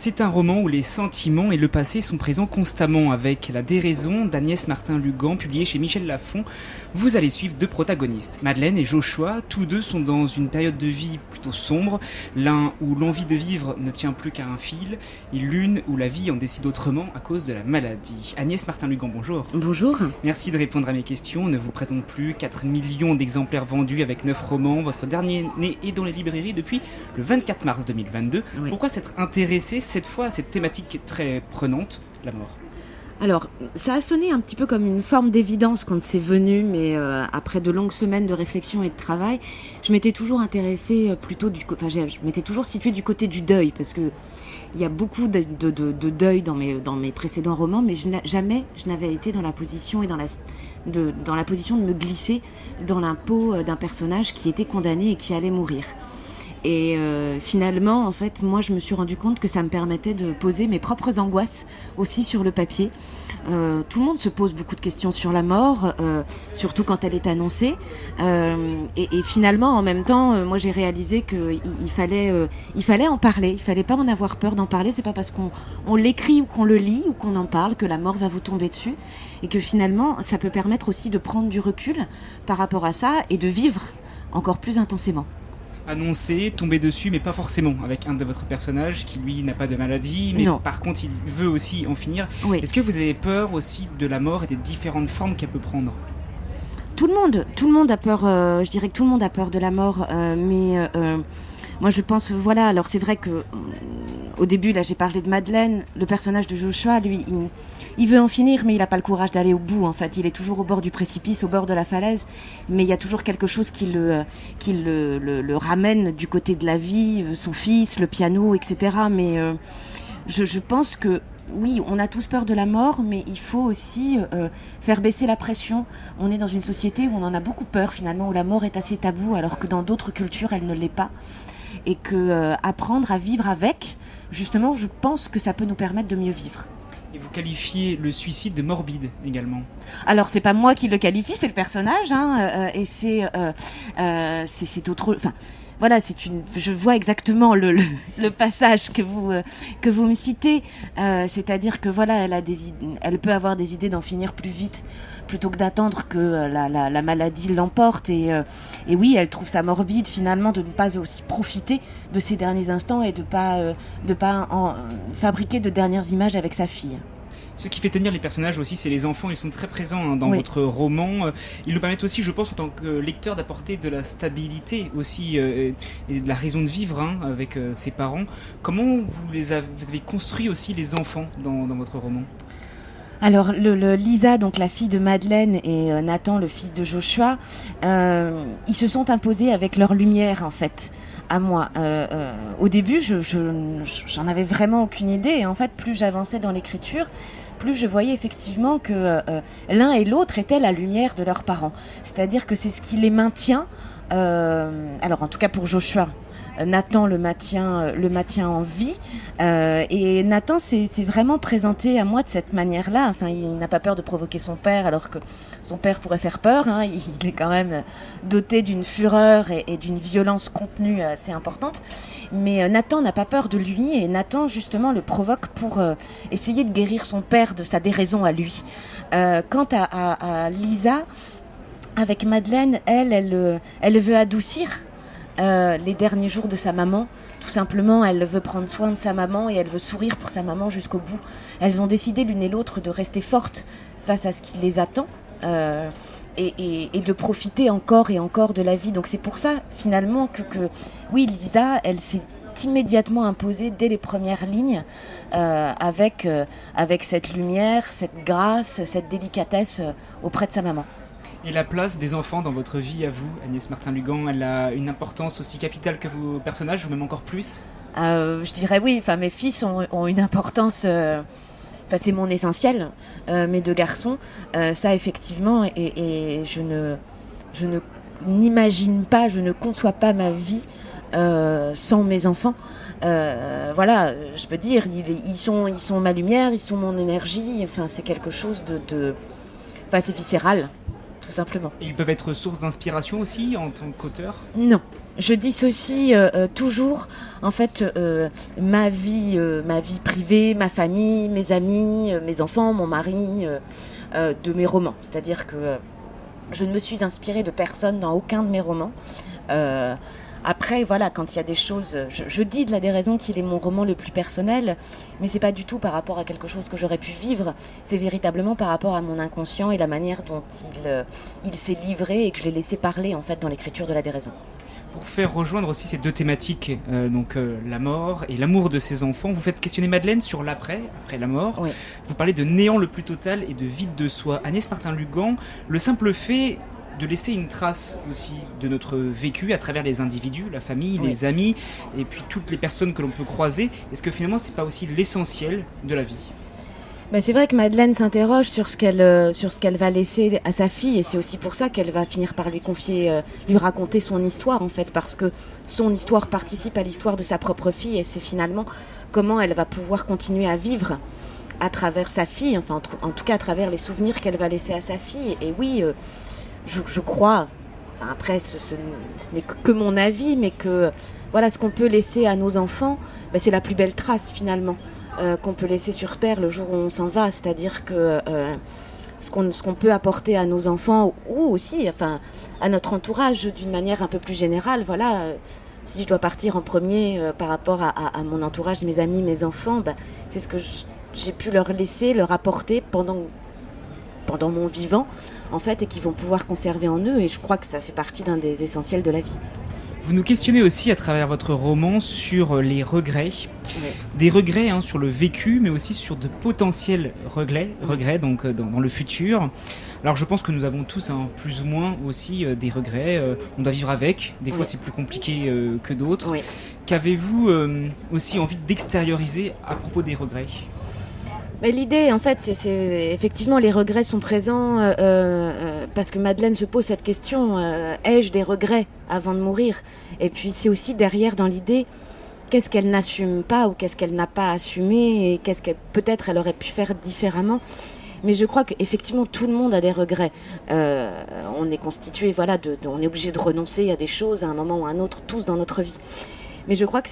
C'est un roman où les sentiments et le passé sont présents constamment, avec La déraison d'Agnès Martin-Lugan, publié chez Michel Lafon. Vous allez suivre deux protagonistes, Madeleine et Joshua. Tous deux sont dans une période de vie plutôt sombre, l'un où l'envie de vivre ne tient plus qu'à un fil, et l'une où la vie en décide autrement à cause de la maladie. Agnès Martin-Lugan, bonjour. Bonjour. Merci de répondre à mes questions. On ne vous présente plus, 4 millions d'exemplaires vendus avec 9 romans. Votre dernier né est dans les librairies depuis le 24 mars 2022. Oui. Pourquoi s'être intéressé cette fois à cette thématique très prenante, la mort ? Alors, ça a sonné un petit peu comme une forme d'évidence quand c'est venu, mais après de longues semaines de réflexion et de travail, je m'étais toujours intéressée je m'étais toujours située du côté du deuil, parce que il y a beaucoup de deuil dans mes précédents romans, mais jamais je n'avais été dans la position dans la position de me glisser dans la peau d'un personnage qui était condamné et qui allait mourir. Et finalement, en fait, moi, je me suis rendu compte que ça me permettait de poser mes propres angoisses aussi sur le papier. Tout le monde se pose beaucoup de questions sur la mort, surtout quand elle est annoncée. Et finalement, en même temps, moi, j'ai réalisé qu'il fallait en parler. Il fallait pas en avoir peur d'en parler. C'est pas parce qu'on l'écrit ou qu'on le lit ou qu'on en parle que la mort va vous tomber dessus. Et que finalement, ça peut permettre aussi de prendre du recul par rapport à ça et de vivre encore plus intensément. Annoncé, tombé dessus, mais pas forcément, avec un de votre personnages qui lui n'a pas de maladie, mais non. Par contre il veut aussi en finir. Oui. Est-ce que vous avez peur aussi de la mort et des différentes formes qu'elle peut prendre ? Tout le monde a peur, je dirais que tout le monde a peur de la mort, mais moi je pense, voilà, alors c'est vrai que au début là j'ai parlé de Madeleine, le personnage de Joshua, lui il veut en finir, mais il n'a pas le courage d'aller au bout. En fait, il est toujours au bord du précipice, au bord de la falaise, mais il y a toujours quelque chose qui le ramène du côté de la vie, son fils, le piano, etc. Mais je pense que oui, on a tous peur de la mort, mais il faut aussi faire baisser la pression. On est dans une société où on en a beaucoup peur finalement, où la mort est assez taboue, alors que dans d'autres cultures, elle ne l'est pas. Et que apprendre à vivre avec, justement, je pense que ça peut nous permettre de mieux vivre. Et vous qualifiez le suicide de morbide également. Alors c'est pas moi qui le qualifie, c'est le personnage, et c'est autre. Enfin, voilà, je vois exactement le passage que vous me citez, c'est-à-dire que voilà, elle peut avoir des idées d'en finir plus vite plutôt que d'attendre que la maladie l'emporte, et oui, elle trouve ça morbide finalement de ne pas aussi profiter de ses derniers instants et de pas en fabriquer de dernières images avec sa fille. Ce qui fait tenir les personnages aussi, c'est les enfants. Ils sont très présents dans votre roman. Ils nous permettent aussi, je pense, en tant que lecteur, d'apporter de la stabilité aussi et de la raison de vivre avec ses parents. Comment vous avez construit aussi les enfants dans votre roman ? Alors, Lisa, donc la fille de Madeleine, et Nathan, le fils de Joshua, ils se sont imposés avec leur lumière, en fait, à moi. Au début, j'en avais vraiment aucune idée. Et en fait, plus j'avançais dans l'écriture, plus je voyais effectivement que l'un et l'autre étaient la lumière de leurs parents. C'est-à-dire que c'est ce qui les maintient, alors en tout cas pour Joshua, Nathan le maintient en vie, et Nathan s'est vraiment présenté à moi de cette manière-là. Enfin, il n'a pas peur de provoquer son père, alors que son père pourrait faire peur. Il est quand même doté d'une fureur et d'une violence contenue assez importante. Mais Nathan n'a pas peur de lui, et Nathan justement le provoque pour essayer de guérir son père de sa déraison à lui. Quant à Lisa, avec Madeleine, elle veut adoucir les derniers jours de sa maman. Tout simplement, elle veut prendre soin de sa maman et elle veut sourire pour sa maman jusqu'au bout. Elles ont décidé l'une et l'autre de rester fortes face à ce qui les attend, et de profiter encore et encore de la vie. Donc c'est pour ça finalement que oui, Lisa, elle s'est immédiatement imposée dès les premières lignes, avec cette lumière, cette grâce, cette délicatesse auprès de sa maman. Et la place des enfants dans votre vie à vous, Agnès Martin-Lugan, elle a une importance aussi capitale que vos personnages, ou même encore plus ? Je dirais oui, enfin mes fils ont une importance, c'est mon essentiel, mes deux garçons, ça effectivement, et je n'imagine pas, je ne conçois pas ma vie sans mes enfants. Voilà, je peux dire, ils sont ma lumière, ils sont mon énergie, enfin c'est quelque chose c'est viscéral. tout simplement. Et ils peuvent être source d'inspiration aussi en tant qu'auteur ? Non. Je dissocie toujours, en fait, ma vie privée, ma famille, mes amis, mes enfants, mon mari, de mes romans. C'est-à-dire que je ne me suis inspirée de personne dans aucun de mes romans. Après, voilà, quand il y a des choses... Je dis de La Déraison qu'il est mon roman le plus personnel, mais c'est pas du tout par rapport à quelque chose que j'aurais pu vivre. C'est véritablement par rapport à mon inconscient et la manière dont il s'est livré et que je l'ai laissé parler, en fait, dans l'écriture de La Déraison. Pour faire rejoindre aussi ces deux thématiques, la mort et l'amour de ses enfants, vous faites questionner Madeleine sur l'après, après la mort. Oui. Vous parlez de néant le plus total et de vide de soi. Agnès Martin-Lugan, le simple fait de laisser une trace aussi de notre vécu à travers les individus, la famille, les amis, et puis toutes les personnes que l'on peut croiser, est-ce que finalement c'est pas aussi l'essentiel de la vie ? Ben c'est vrai que Madeleine s'interroge sur ce qu'elle va laisser à sa fille, et c'est aussi pour ça qu'elle va finir par lui confier, lui raconter son histoire en fait, parce que son histoire participe à l'histoire de sa propre fille, et c'est finalement comment elle va pouvoir continuer à vivre à travers sa fille, enfin en tout cas à travers les souvenirs qu'elle va laisser à sa fille. Et oui, je crois, après ce n'est que mon avis, mais que voilà, ce qu'on peut laisser à nos enfants, ben, c'est la plus belle trace finalement qu'on peut laisser sur Terre le jour où on s'en va. C'est-à-dire que ce qu'on peut apporter à nos enfants, ou aussi enfin, à notre entourage d'une manière un peu plus générale, voilà, si je dois partir en premier par rapport à mon entourage, mes amis, mes enfants, ben, c'est ce que j'ai pu leur laisser, leur apporter pendant mon vivant, en fait, et qu'ils vont pouvoir conserver en eux, et je crois que ça fait partie d'un des essentiels de la vie. Vous nous questionnez aussi à travers votre roman sur les regrets, des regrets sur le vécu, mais aussi sur de potentiels regrets donc dans le futur. Alors je pense que nous avons tous plus ou moins aussi des regrets, on doit vivre avec, des fois c'est plus compliqué que d'autres. Oui. Qu'avez-vous aussi envie d'extérioriser à propos des regrets ? Mais l'idée, en fait, c'est effectivement les regrets sont présents parce que Madeleine se pose cette question, ai-je des regrets avant de mourir ? Et puis c'est aussi derrière dans l'idée, qu'est-ce qu'elle n'assume pas ou qu'est-ce qu'elle n'a pas assumé et qu'est-ce qu'elle peut-être elle aurait pu faire différemment. Mais je crois qu'effectivement tout le monde a des regrets. On est constitué, voilà, on est obligé de renoncer à des choses à un moment ou à un autre, tous dans notre vie. Mais je crois que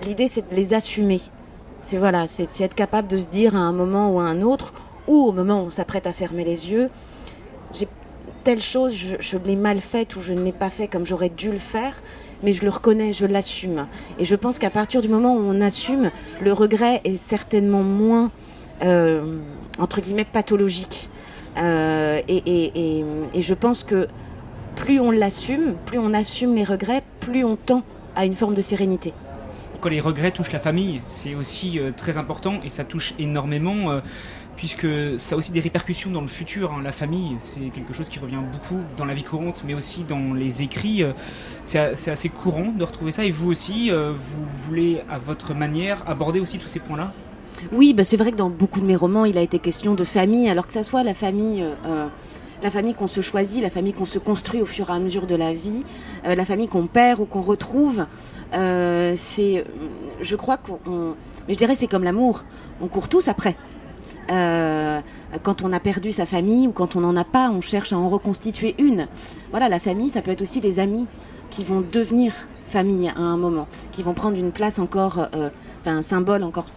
l'idée, c'est de les assumer. C'est être capable de se dire à un moment ou à un autre, ou au moment où on s'apprête à fermer les yeux, j'ai telle chose, je l'ai mal faite ou je ne l'ai pas fait comme j'aurais dû le faire, mais je le reconnais, je l'assume. Et je pense qu'à partir du moment où on assume, le regret est certainement moins, entre guillemets, pathologique. Et je pense que plus on l'assume, plus on assume les regrets, plus on tend à une forme de sérénité. Quand les regrets touchent la famille, c'est aussi très important et ça touche énormément puisque ça a aussi des répercussions dans le futur. La famille, c'est quelque chose qui revient beaucoup dans la vie courante, mais aussi dans les écrits. C'est assez courant de retrouver ça. Et vous aussi, vous voulez à votre manière aborder aussi tous ces points-là ? Oui, c'est vrai que dans beaucoup de mes romans, il a été question de famille, alors que ça soit la famille qu'on se choisit, la famille qu'on se construit au fur et à mesure de la vie, la famille qu'on perd ou qu'on retrouve. Je crois mais je dirais c'est comme l'amour, on court tous après. Quand on a perdu sa famille ou quand on n'en a pas, on cherche à en reconstituer une. Voilà, la famille, ça peut être aussi les amis qui vont devenir famille à un moment, qui vont prendre une place encore, un symbole encore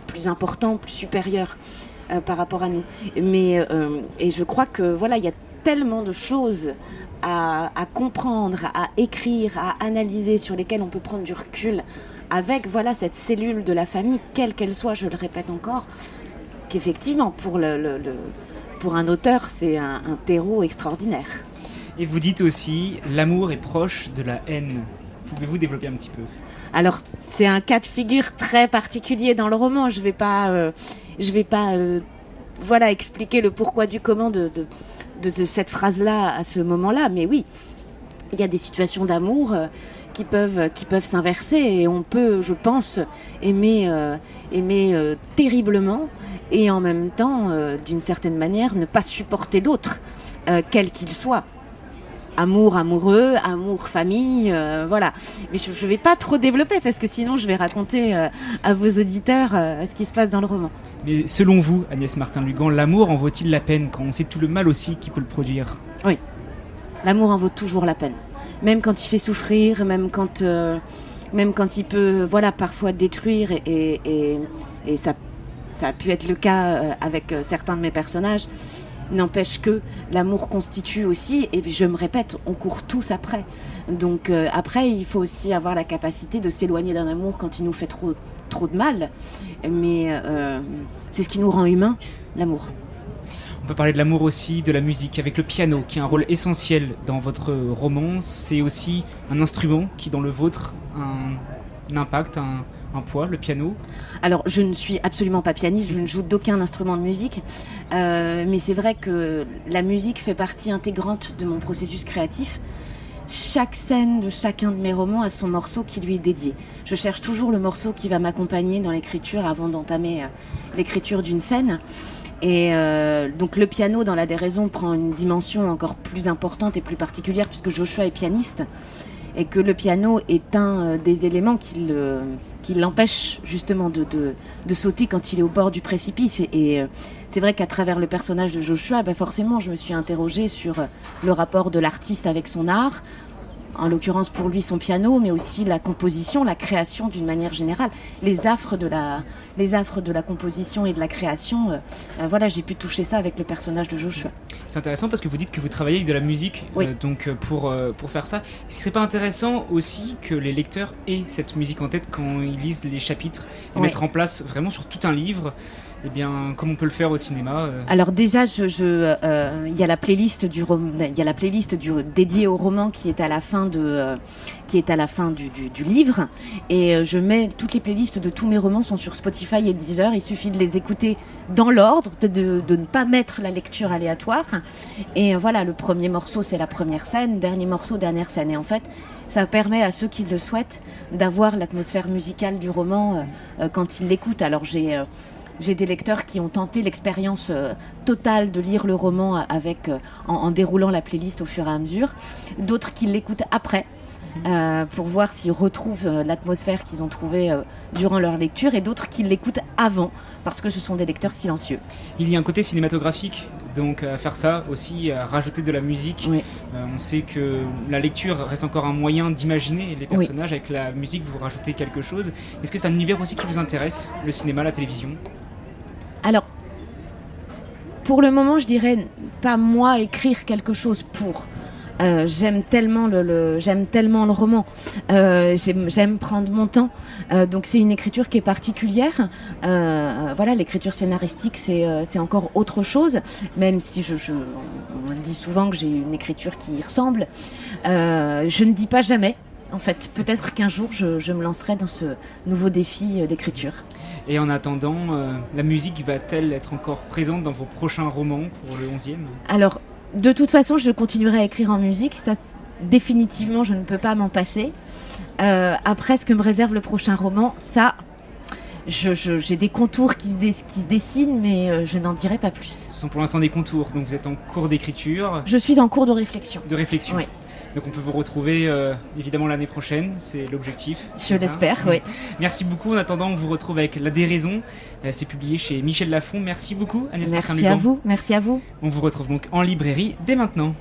plus important, plus supérieur par rapport à nous. Mais et je crois que voilà, il y a tellement de choses à comprendre, à écrire, à analyser, sur lesquelles on peut prendre du recul avec voilà cette cellule de la famille, quelle qu'elle soit, je le répète encore, qu'effectivement pour un auteur c'est un terreau extraordinaire. Et vous dites aussi l'amour est proche de la haine. Pouvez-vous développer un petit peu ? Alors c'est un cas de figure très particulier dans le roman. Je vais pas voilà expliquer le pourquoi du comment de cette phrase-là à ce moment-là, mais oui, il y a des situations d'amour qui peuvent s'inverser et on peut, je pense, aimer terriblement et en même temps, d'une certaine manière, ne pas supporter l'autre, quel qu'il soit. amour amoureux, amour famille, voilà. Mais je ne vais pas trop développer parce que sinon je vais raconter à vos auditeurs ce qui se passe dans le roman. Mais selon vous, Agnès Martin-Lugan, l'amour en vaut-il la peine quand on sait tout le mal aussi qui peut le produire? Oui, l'amour en vaut toujours la peine. Même quand il fait souffrir, même quand il peut parfois détruire et ça a pu être le cas avec certains de mes personnages. N'empêche que l'amour constitue aussi, et je me répète, on court tous après. Donc après, il faut aussi avoir la capacité de s'éloigner d'un amour quand il nous fait trop de mal. Mais c'est ce qui nous rend humains, l'amour. On peut parler de l'amour aussi, de la musique, avec le piano, qui a un rôle essentiel dans votre roman. C'est aussi un instrument qui, dans le vôtre, a un impact, un poids, le piano. Alors, je ne suis absolument pas pianiste, je ne joue d'aucun instrument de musique, mais c'est vrai que la musique fait partie intégrante de mon processus créatif. Chaque scène de chacun de mes romans a son morceau qui lui est dédié. Je cherche toujours le morceau qui va m'accompagner dans l'écriture avant d'entamer l'écriture d'une scène. Et donc le piano dans La Déraison prend une dimension encore plus importante et plus particulière puisque Joshua est pianiste et que le piano est un des éléments qui l'empêche justement de sauter quand il est au bord du précipice. Et c'est vrai qu'à travers le personnage de Joshua, forcément je me suis interrogée sur le rapport de l'artiste avec son art, en l'occurrence pour lui son piano, mais aussi la composition, la création d'une manière générale, les affres de la composition et de la création. J'ai pu toucher ça avec le personnage de Joshua. C'est intéressant parce que vous dites que vous travaillez avec de la musique, oui. Pour faire ça. Est-ce que ce serait pas intéressant aussi que les lecteurs aient cette musique en tête quand ils lisent les chapitres et mettre en place vraiment sur tout un livre? Eh bien, comme on peut le faire au cinéma. Alors déjà, il y a la playlist dédiée au roman qui est à la fin du livre, et je mets toutes les playlists de tous mes romans sont sur Spotify et Deezer. Il suffit de les écouter dans l'ordre, de ne pas mettre la lecture aléatoire. Et voilà, le premier morceau c'est la première scène, dernier morceau dernière scène. Et en fait, ça permet à ceux qui le souhaitent d'avoir l'atmosphère musicale du roman quand ils l'écoutent. Alors j'ai des lecteurs qui ont tenté l'expérience totale de lire le roman en déroulant la playlist au fur et à mesure. D'autres qui l'écoutent après pour voir s'ils retrouvent l'atmosphère qu'ils ont trouvée durant leur lecture, et d'autres qui l'écoutent avant parce que ce sont des lecteurs silencieux. Il y a un côté cinématographique donc à faire ça aussi, à rajouter de la musique. Oui. On sait que la lecture reste encore un moyen d'imaginer les personnages. Oui. Avec la musique vous rajoutez quelque chose. Est-ce que c'est un univers aussi qui vous intéresse, le cinéma, la télévision? Alors, pour le moment, je dirais pas moi écrire quelque chose pour. J'aime tellement le roman. J'aime prendre mon temps. Donc c'est une écriture qui est particulière. L'écriture scénaristique, c'est encore autre chose. Même si on dit souvent que j'ai une écriture qui y ressemble. Je ne dis pas jamais. En fait, peut-être qu'un jour, je me lancerai dans ce nouveau défi d'écriture. Et en attendant, la musique va-t-elle être encore présente dans vos prochains romans pour le 11e? Alors, de toute façon, je continuerai à écrire en musique. Ça, définitivement, je ne peux pas m'en passer. Après, ce que me réserve le prochain roman, ça, j'ai des contours qui se dessinent, mais je n'en dirai pas plus. Ce sont pour l'instant des contours, donc vous êtes en cours d'écriture. Je suis en cours de réflexion. De réflexion. Oui. Donc on peut vous retrouver évidemment l'année prochaine, c'est l'objectif. Je l'espère, oui. Merci beaucoup. En attendant, on vous retrouve avec La Déraison. C'est publié chez Michel Lafon. Merci beaucoup, Agnès Martin-Lugan. Merci à vous. On vous retrouve donc en librairie dès maintenant.